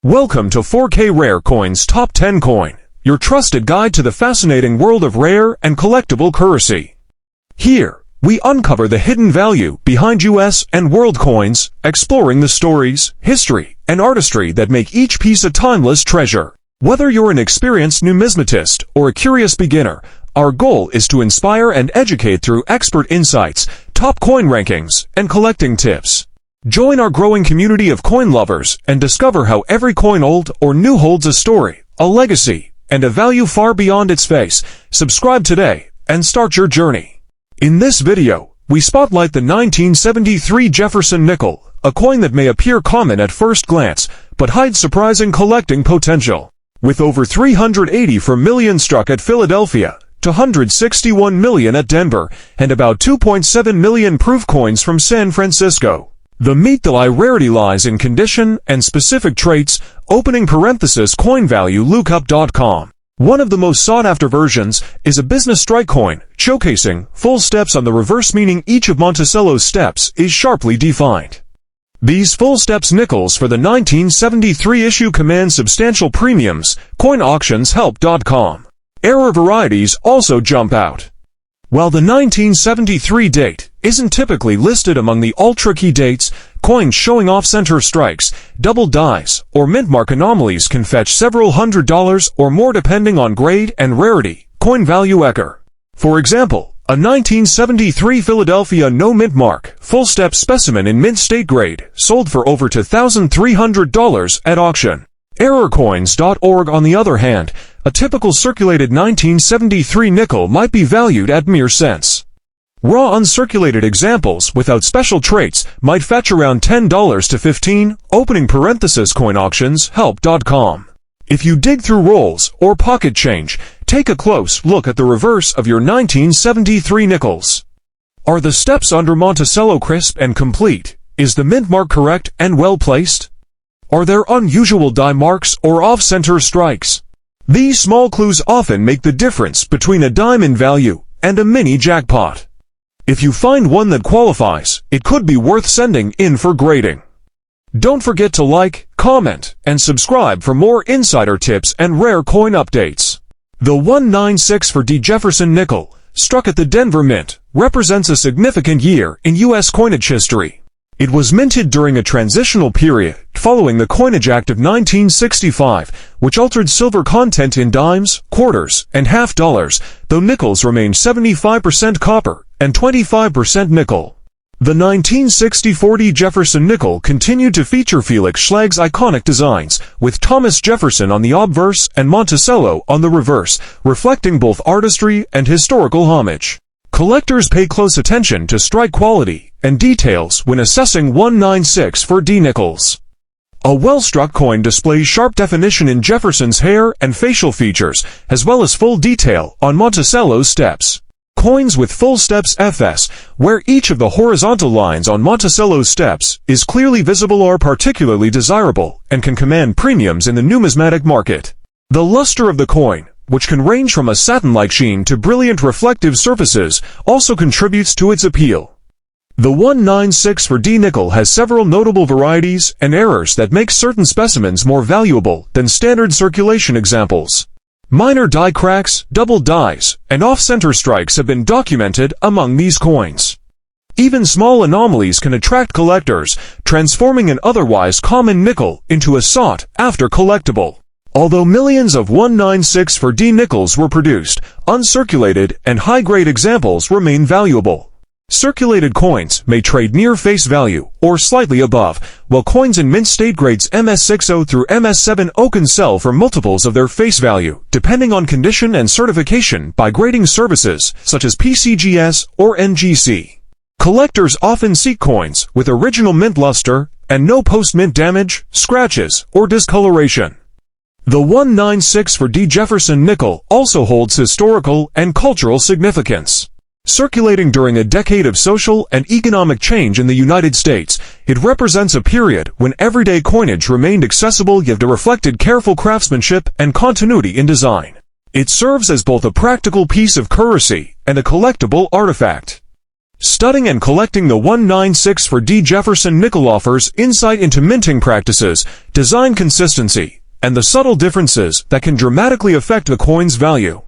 Welcome to 4K Rare Coins Top 10 Coin, your trusted guide to the fascinating world of rare and collectible currency. Here, we uncover the hidden value behind US and world coins, exploring the stories, history, and artistry that make each piece a timeless treasure. Whether you're an experienced numismatist or a curious beginner, our goal is to inspire and educate through expert insights, top coin rankings, and collecting tips. Join our growing community of coin lovers and discover how every coin, old or new, holds a story, a legacy, and a value far beyond its face. Subscribe today and start your journey. In this video, we spotlight the 1973 Jefferson nickel, a coin that may appear common at first glance, but hides surprising collecting potential. With over 384 million struck at Philadelphia, 261 million at Denver, and about 2.7 million proof coins from San Francisco, the meat the eye rarity lies in condition and specific traits. Opening parenthesis coin value lookup.Com. One of the most sought-after versions is a business strike coin, showcasing full steps on the reverse, meaning each of Monticello's steps is sharply defined. These full steps nickels for the 1973 issue command substantial premiums. CoinAuctionsHelp.com. Error varieties also jump out. While the 1973 date isn't typically listed among the ultra-key dates, coins showing off-center strikes, double dies, or mint-mark anomalies can fetch several $100s or more depending on grade and rarity. Coin value Ecker. For example, a 1973 Philadelphia no mint mark, full-step specimen in mint state grade sold for over $2,300 at auction. Errorcoins.org, on the other hand, a typical circulated 1973 nickel might be valued at mere cents. Raw uncirculated examples without special traits might fetch around $10 to $15. Opening parenthesis CoinAuctionsHelp.com. If you dig through rolls or pocket change, take a close look at the reverse of your 1973 nickels. Are the steps under Monticello crisp and complete? Is the mint mark correct and well placed? Are there unusual die marks or off-center strikes? These small clues often make the difference between a dime in value and a mini jackpot. If you find one that qualifies, it could be worth sending in for grading. Don't forget to like, comment, and subscribe for more insider tips and rare coin updates. The 196 Jefferson nickel, struck at the Denver Mint, represents a significant year in U.S. coinage history. It was minted during a transitional period following the Coinage Act of 1965, which altered silver content in dimes, quarters, and half dollars, though nickels remained 75% copper and 25% nickel. The 1964 Jefferson nickel continued to feature Felix Schlag's iconic designs, with Thomas Jefferson on the obverse and Monticello on the reverse, reflecting both artistry and historical homage. Collectors pay close attention to strike quality and details when assessing 196 nickels. A well-struck coin displays sharp definition in Jefferson's hair and facial features, as well as full detail on Monticello's steps. Coins with full steps FS, where each of the horizontal lines on Monticello's steps is clearly visible, are particularly desirable and can command premiums in the numismatic market. The luster of the coin, which can range from a satin-like sheen to brilliant reflective surfaces, also contributes to its appeal. The 196 nickel has several notable varieties and errors that make certain specimens more valuable than standard circulation examples. Minor die cracks, double dies, and off-center strikes have been documented among these coins. Even small anomalies can attract collectors, transforming an otherwise common nickel into a sought-after collectible. Although millions of 196 nickels were produced, uncirculated and high-grade examples remain valuable. Circulated coins may trade near face value or slightly above, while coins in mint state grades MS60 through MS70 can sell for multiples of their face value, depending on condition and certification by grading services such as PCGS or NGC. Collectors often seek coins with original mint luster and no post-mint damage, scratches, or discoloration. The 196 Jefferson nickel also holds historical and cultural significance. Circulating during a decade of social and economic change in the United States, it represents a period when everyday coinage remained accessible yet reflected careful craftsmanship and continuity in design. It serves as both a practical piece of currency and a collectible artifact. Studying and collecting the 196 for D. Jefferson Nickels offers insight into minting practices, design consistency, and the subtle differences that can dramatically affect the coin's value.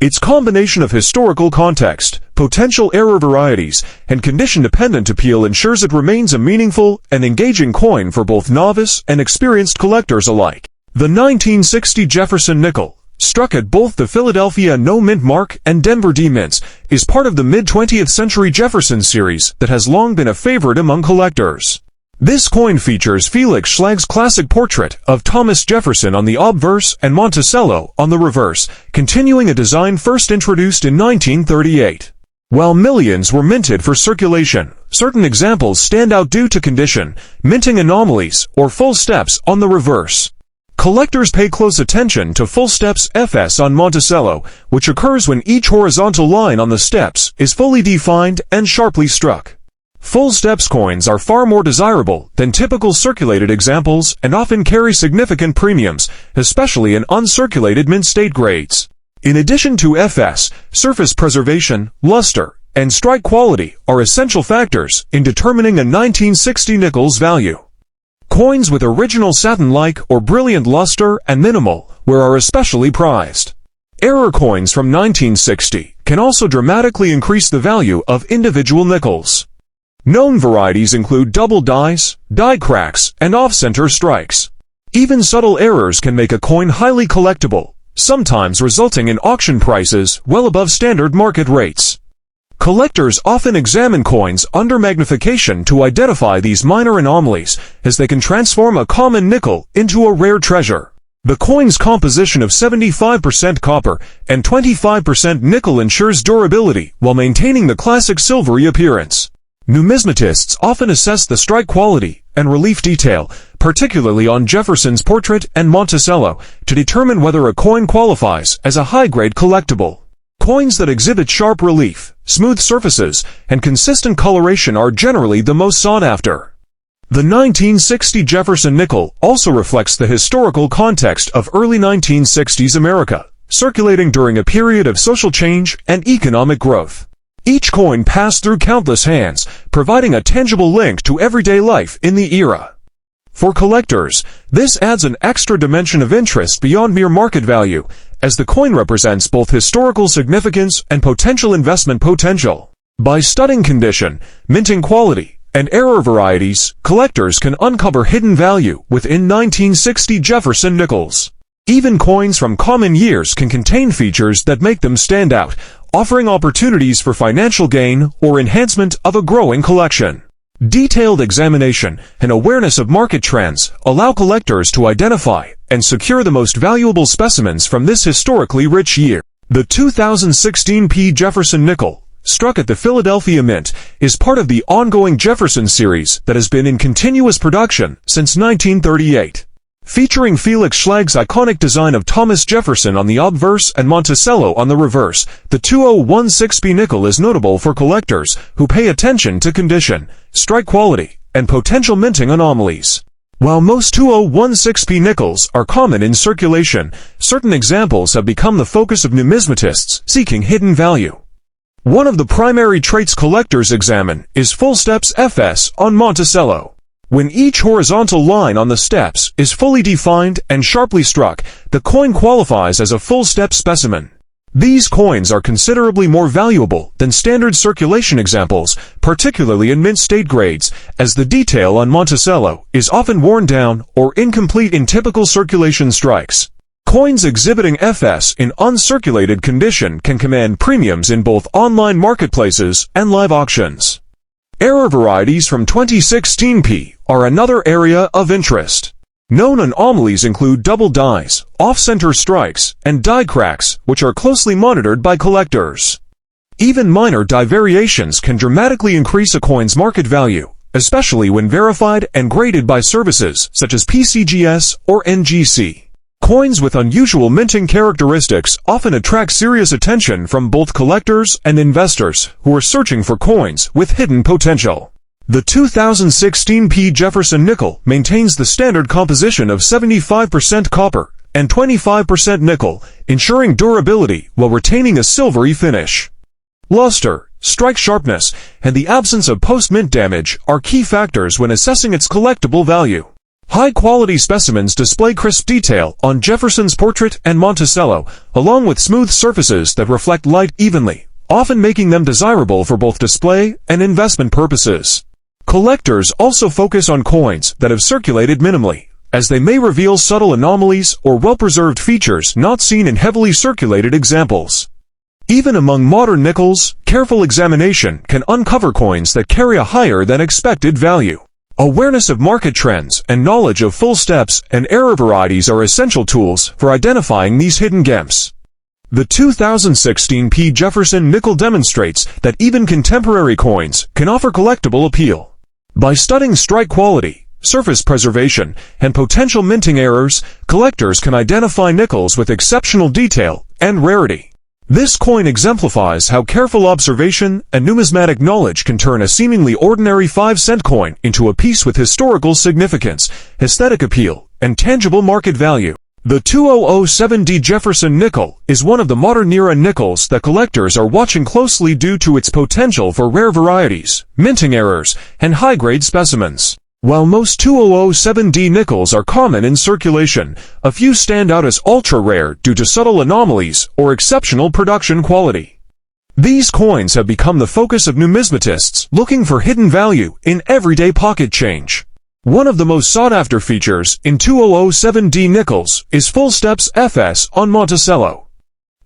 Its combination of historical context, potential error varieties, and condition-dependent appeal ensures it remains a meaningful and engaging coin for both novice and experienced collectors alike. The 1960 Jefferson Nickels, struck at both the Philadelphia No Mint Mark and Denver D Mints, is part of the mid-20th century Jefferson series that has long been a favorite among collectors. This coin features Felix Schlag's classic portrait of Thomas Jefferson on the obverse and Monticello on the reverse, continuing a design first introduced in 1938. While millions were minted for circulation, certain examples stand out due to condition, minting anomalies, or full steps on the reverse. Collectors pay close attention to full steps FS on Monticello, which occurs when each horizontal line on the steps is fully defined and sharply struck. Full steps coins are far more desirable than typical circulated examples and often carry significant premiums, especially in uncirculated mint state grades. In addition to FS, surface preservation, luster, and strike quality are essential factors in determining a 1960 Nickels value. Coins with original satin-like or brilliant luster and minimal wear are especially prized. Error coins from 1960 can also dramatically increase the value of individual nickels. Known varieties include double dies, die cracks, and off-center strikes. Even subtle errors can make a coin highly collectible, sometimes resulting in auction prices well above standard market rates. Collectors often examine coins under magnification to identify these minor anomalies, as they can transform a common nickel into a rare treasure. The coin's composition of 75% copper and 25% nickel ensures durability while maintaining the classic silvery appearance. Numismatists often assess the strike quality and relief detail, particularly on Jefferson's portrait and Monticello, to determine whether a coin qualifies as a high-grade collectible. Coins that exhibit sharp relief, smooth surfaces, and consistent coloration are generally the most sought after. The 1960 Jefferson Nickels also reflects the historical context of early 1960s America, circulating during a period of social change and economic growth. Each coin passed through countless hands, providing a tangible link to everyday life in the era. For collectors, this adds an extra dimension of interest beyond mere market value, as the coin represents both historical significance and potential investment potential. By studying condition, minting quality, and error varieties, collectors can uncover hidden value within 1960 Jefferson Nickels. Even coins from common years can contain features that make them stand out, offering opportunities for financial gain or enhancement of a growing collection. Detailed examination and awareness of market trends allow collectors to identify and secure the most valuable specimens from this historically rich year. The 2016 P. Jefferson Nickels, struck at the Philadelphia Mint, is part of the ongoing Jefferson series that has been in continuous production since 1938. Featuring Felix Schlag's iconic design of Thomas Jefferson on the obverse and Monticello on the reverse, the 2016P Nickels is notable for collectors who pay attention to condition, strike quality, and potential minting anomalies. While most 2016P Nickels are common in circulation, certain examples have become the focus of numismatists seeking hidden value. One of the primary traits collectors examine is full steps FS on Monticello. When each horizontal line on the steps is fully defined and sharply struck, the coin qualifies as a full step specimen. These coins are considerably more valuable than standard circulation examples, particularly in mint state grades, as the detail on Monticello is often worn down or incomplete in typical circulation strikes. Coins exhibiting FS in uncirculated condition can command premiums in both online marketplaces and live auctions. Error varieties from 2016P are another area of interest. Known anomalies include double dies, off-center strikes, and die cracks, which are closely monitored by collectors. Even minor die variations can dramatically increase a coin's market value, especially when verified and graded by services such as PCGS or NGC. Coins with unusual minting characteristics often attract serious attention from both collectors and investors who are searching for coins with hidden potential. The 2016 P. Jefferson Nickels maintains the standard composition of 75% copper and 25% nickel, ensuring durability while retaining a silvery finish. Luster, strike sharpness, and the absence of post-mint damage are key factors when assessing its collectible value. High-quality specimens display crisp detail on Jefferson's portrait and Monticello, along with smooth surfaces that reflect light evenly, often making them desirable for both display and investment purposes. Collectors also focus on coins that have circulated minimally, as they may reveal subtle anomalies or well-preserved features not seen in heavily circulated examples. Even among modern nickels, careful examination can uncover coins that carry a higher than expected value. Awareness of market trends and knowledge of full steps and error varieties are essential tools for identifying these hidden gems. The 2016 P. Jefferson nickel demonstrates that even contemporary coins can offer collectible appeal. By studying strike quality, surface preservation, and potential minting errors, collectors can identify nickels with exceptional detail and rarity. This coin exemplifies how careful observation and numismatic knowledge can turn a seemingly ordinary 5-cent coin into a piece with historical significance, aesthetic appeal, and tangible market value. The 2007D Jefferson nickel is one of the modern-era nickels that collectors are watching closely due to its potential for rare varieties, minting errors, and high-grade specimens. While most 2007D nickels are common in circulation, a few stand out as ultra-rare due to subtle anomalies or exceptional production quality. These coins have become the focus of numismatists looking for hidden value in everyday pocket change. One of the most sought-after features in 2007D nickels is full steps FS on Monticello.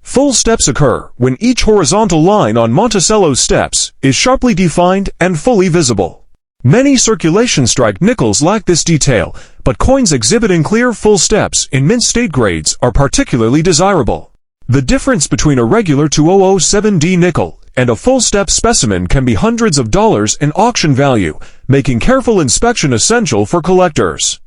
Full steps occur when each horizontal line on Monticello's steps is sharply defined and fully visible. Many circulation strike nickels lack this detail, but coins exhibiting clear full steps in mint state grades are particularly desirable. The difference between a regular 2007D nickel and a full step specimen can be hundreds of dollars in auction value, making careful inspection essential for collectors.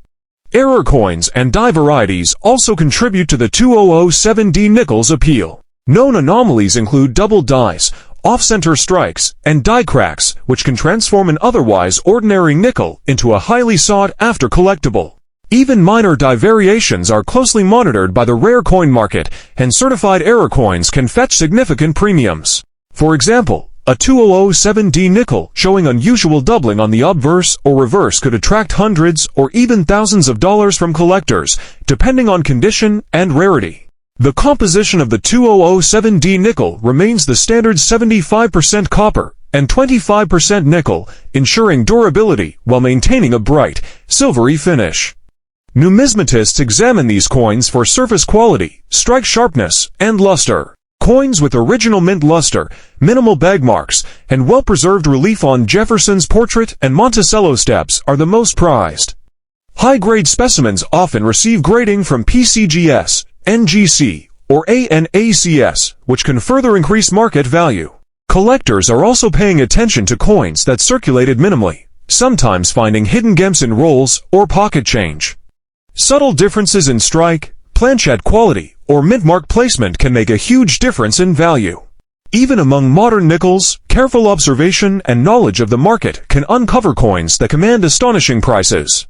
Error coins and die varieties also contribute to the 2007D nickel's appeal. Known anomalies include double dies, off-center strikes, and die cracks, which can transform an otherwise ordinary nickel into a highly sought-after collectible. Even minor die variations are closely monitored by the rare coin market, and certified error coins can fetch significant premiums. For example, a 2007D nickel showing unusual doubling on the obverse or reverse could attract hundreds or even thousands of dollars from collectors, depending on condition and rarity. The composition of the 2007D nickel remains the standard 75% copper and 25% nickel, ensuring durability while maintaining a bright, silvery finish. Numismatists examine these coins for surface quality, strike sharpness, and luster. Coins with original mint luster, minimal bag marks, and well-preserved relief on Jefferson's portrait and Monticello steps are the most prized. High-grade specimens often receive grading from PCGS, NGC, or ANACS, which can further increase market value. Collectors are also paying attention to coins that circulated minimally, sometimes finding hidden gems in rolls or pocket change. Subtle differences in strike, planchette quality, or mint mark placement can make a huge difference in value. Even among modern nickels, careful observation and knowledge of the market can uncover coins that command astonishing prices.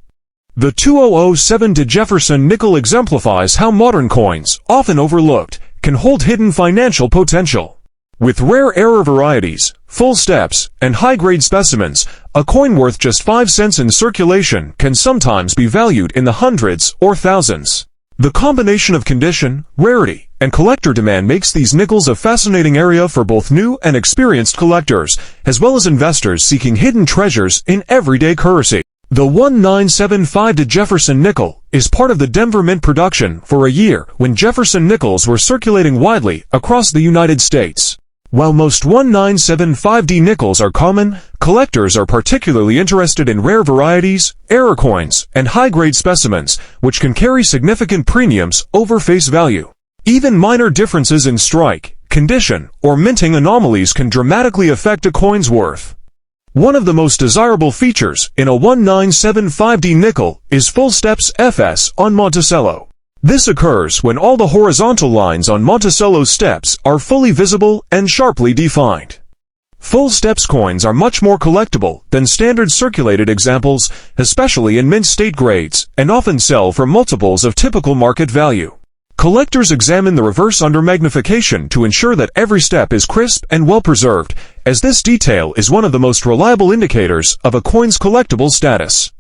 The 2007D Jefferson nickel exemplifies how modern coins, often overlooked, can hold hidden financial potential. With rare error varieties, full steps, and high-grade specimens, a coin worth just 5 cents in circulation can sometimes be valued in the hundreds or thousands. The combination of condition, rarity, and collector demand makes these nickels a fascinating area for both new and experienced collectors, as well as investors seeking hidden treasures in everyday currency. The 1975D Jefferson nickel is part of the Denver Mint production for a year when Jefferson nickels were circulating widely across the United States. While most 1975D nickels are common, collectors are particularly interested in rare varieties, error coins, and high-grade specimens, which can carry significant premiums over face value. Even minor differences in strike, condition, or minting anomalies can dramatically affect a coin's worth. One of the most desirable features in a 1975D nickel is full steps FS on Monticello. This occurs when all the horizontal lines on Monticello's steps are fully visible and sharply defined. Full steps coins are much more collectible than standard circulated examples, especially in mint state grades, and often sell for multiples of typical market value. Collectors examine the reverse under magnification to ensure that every step is crisp and well preserved, as this detail is one of the most reliable indicators of a coin's collectible status.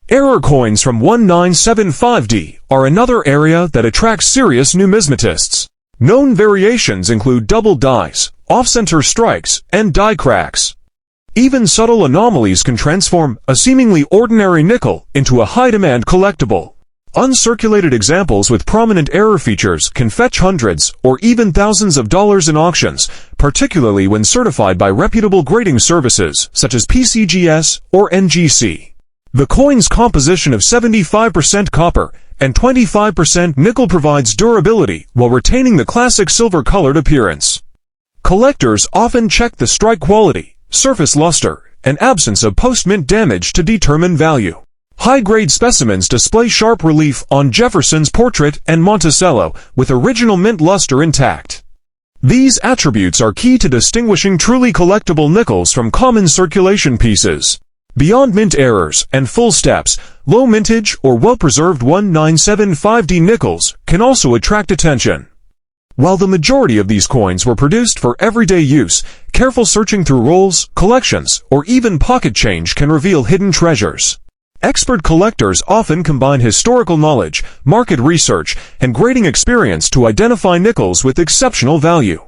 Error coins from 1975D are another area that attracts serious numismatists. Known variations include double dies, off-center strikes, and die cracks. Even subtle anomalies can transform a seemingly ordinary nickel into a high-demand collectible. Uncirculated examples with prominent error features can fetch hundreds or even thousands of dollars in auctions, particularly when certified by reputable grading services such as PCGS or NGC. The coin's composition of 75% copper and 25% nickel provides durability while retaining the classic silver-colored appearance. Collectors often check the strike quality, surface luster, and absence of post-mint damage to determine value. High-grade specimens display sharp relief on Jefferson's portrait and Monticello, with original mint luster intact. These attributes are key to distinguishing truly collectible nickels from common circulation pieces. Beyond mint errors and full steps, low mintage or well-preserved 1975D nickels can also attract attention. While the majority of these coins were produced for everyday use, careful searching through rolls, collections, or even pocket change can reveal hidden treasures. Expert collectors often combine historical knowledge, market research, and grading experience to identify nickels with exceptional value.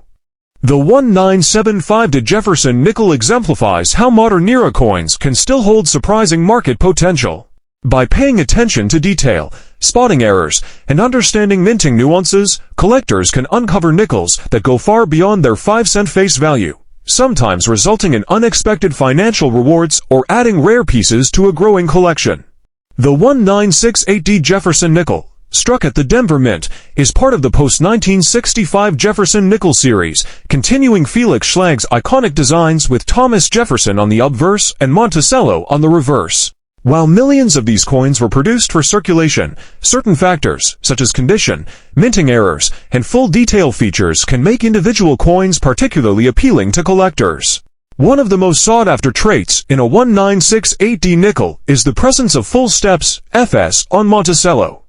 The 1975D Jefferson nickel exemplifies how modern era coins can still hold surprising market potential. By paying attention to detail, spotting errors, and understanding minting nuances, collectors can uncover nickels that go far beyond their 5-cent face value, sometimes resulting in unexpected financial rewards or adding rare pieces to a growing collection. The 1968D Jefferson nickel, struck at the Denver Mint, is part of the post-1965 Jefferson nickel series, continuing Felix Schlag's iconic designs with Thomas Jefferson on the obverse and Monticello on the reverse. While millions of these coins were produced for circulation, certain factors, such as condition, minting errors, and full detail features can make individual coins particularly appealing to collectors. One of the most sought-after traits in a 1968D nickel is the presence of full steps, FS, on Monticello.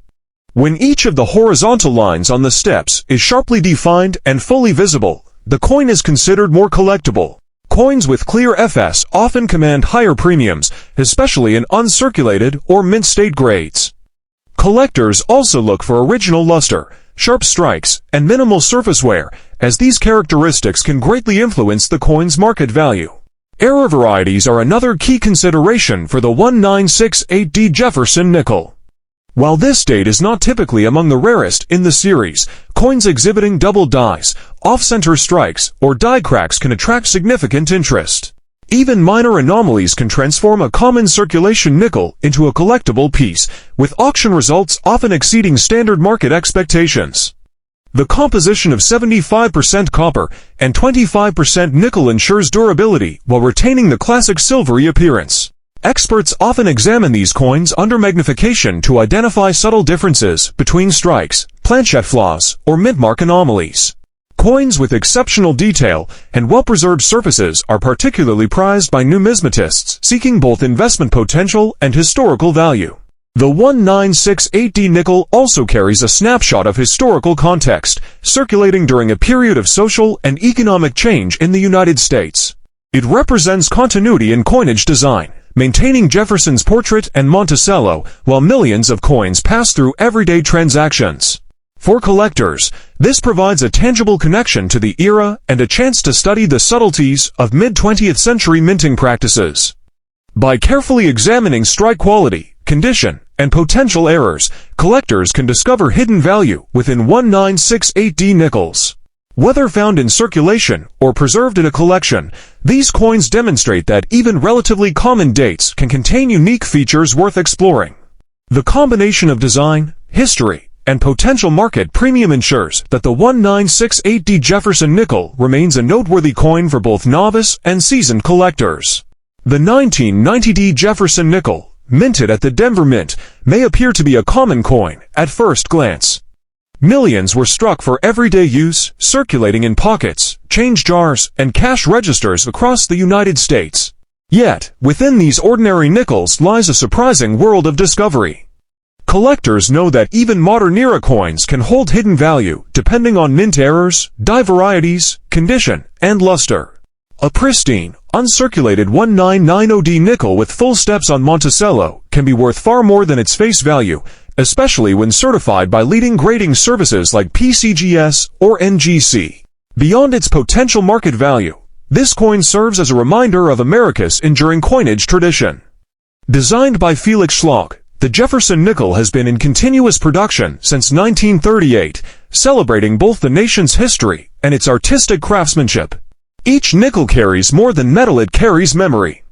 When each of the horizontal lines on the steps is sharply defined and fully visible, the coin is considered more collectible. Coins with clear FS often command higher premiums, especially in uncirculated or mint-state grades. Collectors also look for original luster, sharp strikes, and minimal surface wear, as these characteristics can greatly influence the coin's market value. Error varieties are another key consideration for the 1968D Jefferson nickel. While this date is not typically among the rarest in the series, coins exhibiting double dies, off-center strikes, or die cracks can attract significant interest. Even minor anomalies can transform a common circulation nickel into a collectible piece, with auction results often exceeding standard market expectations. The composition of 75% copper and 25% nickel ensures durability while retaining the classic silvery appearance. Experts often examine these coins under magnification to identify subtle differences between strikes, planchette flaws, or mint-mark anomalies. Coins with exceptional detail and well-preserved surfaces are particularly prized by numismatists seeking both investment potential and historical value. The 1968D nickel also carries a snapshot of historical context, circulating during a period of social and economic change in the United States. It represents continuity in coinage design, maintaining Jefferson's portrait and Monticello while millions of coins pass through everyday transactions. For collectors, this provides a tangible connection to the era and a chance to study the subtleties of mid-20th century minting practices. By carefully examining strike quality, condition, and potential errors, collectors can discover hidden value within 1968D nickels. Whether found in circulation or preserved in a collection, these coins demonstrate that even relatively common dates can contain unique features worth exploring. The combination of design, history, and potential market premium ensures that the 1968D Jefferson nickel remains a noteworthy coin for both novice and seasoned collectors. The 1990D Jefferson nickel, minted at the Denver Mint, may appear to be a common coin at first glance. Millions were struck for everyday use, circulating in pockets, change jars, and cash registers across the United States. Yet, within these ordinary nickels lies a surprising world of discovery. Collectors know that even modern era coins can hold hidden value depending on mint errors, die varieties, condition, and luster. A pristine, uncirculated 1990D nickel with full steps on Monticello can be worth far more than its face value, especially when certified by leading grading services like PCGS or NGC. Beyond its potential market value, this coin serves as a reminder of America's enduring coinage tradition. Designed by Felix Schlag, the Jefferson nickel has been in continuous production since 1938, celebrating both the nation's history and its artistic craftsmanship. Each nickel carries more than metal, it carries memory.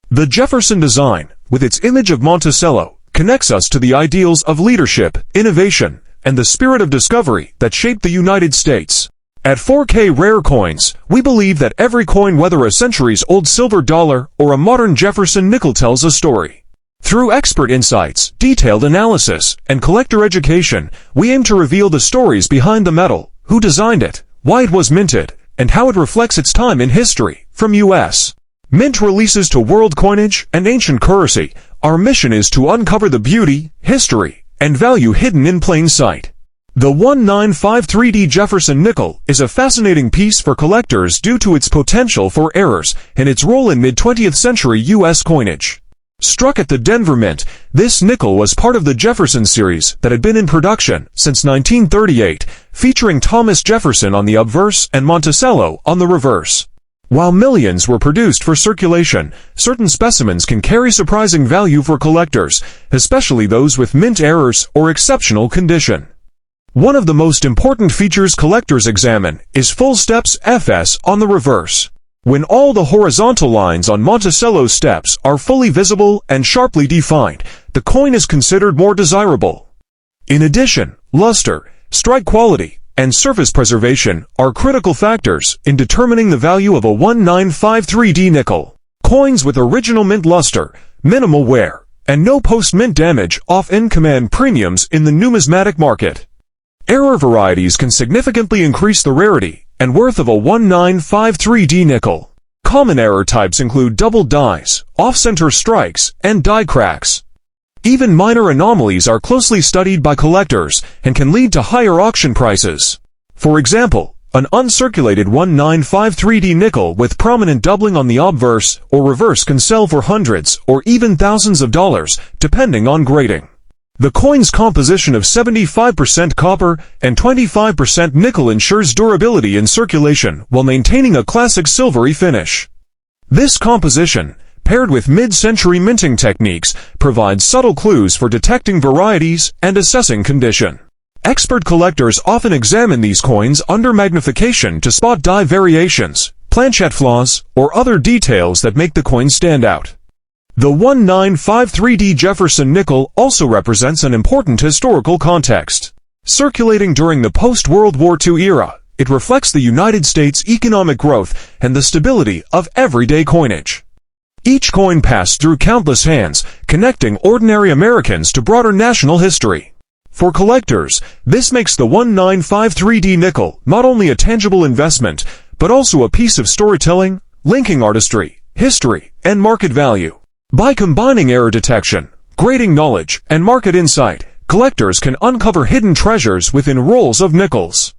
The Jefferson design, with its image of Monticello, connects us to the ideals of leadership, innovation, and the spirit of discovery that shaped the United States. At 4K Rare Coins, we believe that every coin, whether a centuries-old silver dollar or a modern Jefferson nickel, tells a story. Through expert insights, detailed analysis, and collector education, we aim to reveal the stories behind the metal, who designed it, why it was minted, and how it reflects its time in history. From U.S. Mint releases to world coinage and ancient currency, our mission is to uncover the beauty, history, and value hidden in plain sight. The 1953D Jefferson nickel is a fascinating piece for collectors due to its potential for errors and its role in mid-20th century U.S. coinage. Struck at the Denver Mint, this nickel was part of the Jefferson series that had been in production since 1938, featuring Thomas Jefferson on the obverse and Monticello on the reverse. While millions were produced for circulation, certain specimens can carry surprising value for collectors, especially those with mint errors or exceptional condition. One of the most important features collectors examine is full steps FS on the reverse. When all the horizontal lines on Monticello's steps are fully visible and sharply defined, the coin is considered more desirable. In addition, luster, strike quality, and surface preservation are critical factors in determining the value of a 1953D nickel. Coins with original mint luster, minimal wear, and no post-mint damage often command premiums in the numismatic market. Error varieties can significantly increase the rarity and worth of a 1953D nickel. Common error types include double dies, off-center strikes, and die cracks. Even minor anomalies are closely studied by collectors and can lead to higher auction prices. For example, an uncirculated 1953D nickel with prominent doubling on the obverse or reverse can sell for hundreds or even thousands of dollars, depending on grading. The coin's composition of 75% copper and 25% nickel ensures durability in circulation while maintaining a classic silvery finish. This composition, paired with mid-century minting techniques, provides subtle clues for detecting varieties and assessing condition. Expert collectors often examine these coins under magnification to spot die variations, planchette flaws, or other details that make the coin stand out. The 1953D Jefferson nickel also represents an important historical context. Circulating during the post-World War II era, it reflects the United States' economic growth and the stability of everyday coinage. Each coin passed through countless hands, connecting ordinary Americans to broader national history. For collectors, this makes the 1953D nickel not only a tangible investment, but also a piece of storytelling, linking artistry, history, and market value. By combining error detection, grading knowledge, and market insight, collectors can uncover hidden treasures within rolls of nickels.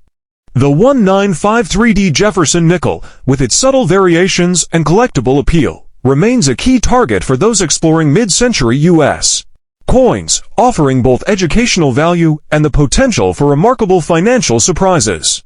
The 1953D Jefferson nickel, with its subtle variations and collectible appeal, remains a key target for those exploring mid-century U.S. coins, offering both educational value and the potential for remarkable financial surprises.